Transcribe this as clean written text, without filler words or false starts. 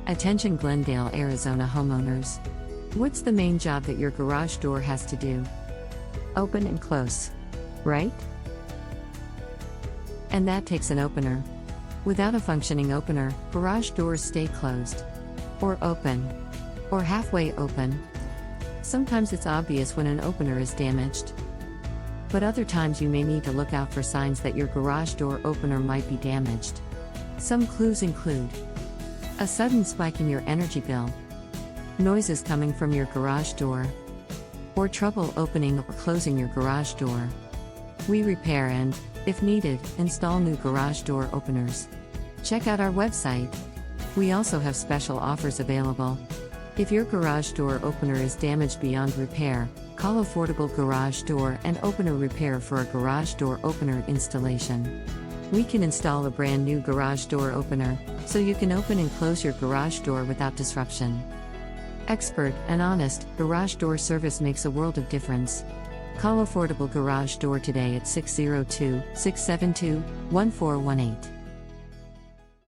Attention Glendale, Arizona homeowners. What's the main job that your garage door has to do? Open and close. Right? And that takes an opener. Without a functioning opener, garage doors stay closed. Or open. Or halfway open. Sometimes it's obvious when an opener is damaged. But other times you may need to look out for signs that your garage door opener might be damaged. Some clues include a sudden spike in your energy bill, noises coming from your garage door, or trouble opening or closing your garage door. We repair and, if needed, install new garage door openers. Check out our website. We also have special offers available. If your garage door opener is damaged beyond repair, call Affordable Garage Door and Opener Repair for a garage door opener installation. We can install a brand new garage door opener, so you can open and close your garage door without disruption. Expert and honest garage door service makes a world of difference. Call Affordable Garage Door today at 602-672-1418.